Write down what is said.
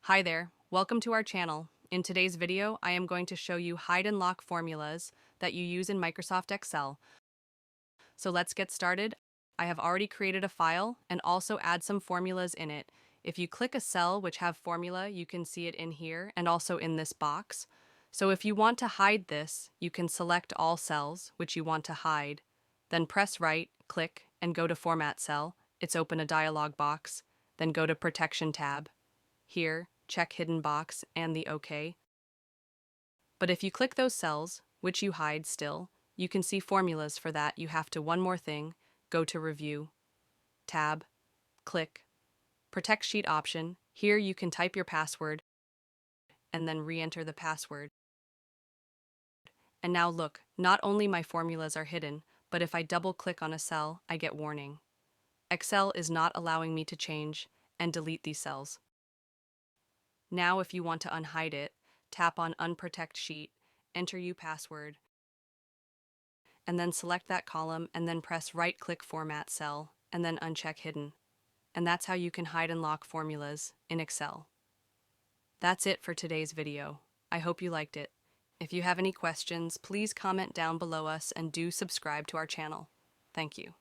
Hi there, welcome to our channel. In today's video, I am going to show you hide and lock formulas that you use in Microsoft Excel. So let's get started. I have already created a file and also add some formulas in it. If you click a cell which have formula, you can see it in here and also in this box. So if you want to hide this, you can select all cells which you want to hide. Then press right, click, and go to Format Cell. It's open a dialog box. Then go to Protection tab. Here, check Hidden Box and the OK. But if you click those cells, which you hide still, you can see formulas for that. You have to one more thing, go to Review, tab, click, Protect Sheet option. Here you can type your password and then re-enter the password. And now look, not only my formulas are hidden, but if I double-click on a cell, I get warning. Excel is not allowing me to change and delete these cells. Now if you want to unhide it, tap on Unprotect Sheet, enter your password, and then select that column and then press right-click Format Cell, and then uncheck Hidden. And that's how you can hide and lock formulas in Excel. That's it for today's video. I hope you liked it. If you have any questions, please comment down below us and do subscribe to our channel. Thank you.